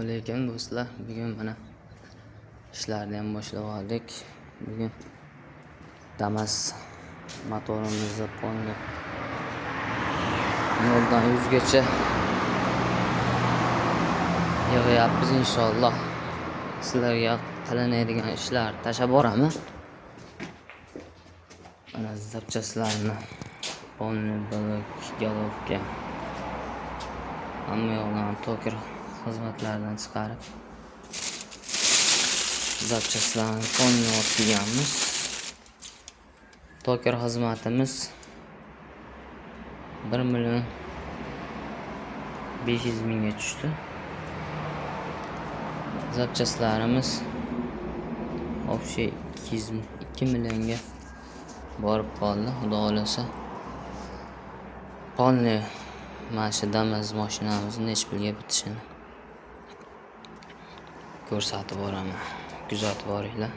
Assalomu alaykum do'stlar. Bugun mana ishlarni ham boshlab oldik. Bugun Damas motorimizni polni 0 dan 100 gacha yig'yapmiz inshaalloh. Sizlarga qilinadigan ishlar tashab boraman. Mana zapchastlarni polni blok galobga hamma yoqdan toker xizmatlardan chiqarib zapchastlarni polni o'tganmiz. Toker xizmatimiz 1.500.000 ga tushdi. Zapchastlarimiz общий 2 millionga borib qoldi. Xudo xolasa polni mashinamiz mashinamizni necha pulga bitishini ko'rsatib boraman. Kuzatib boringlar.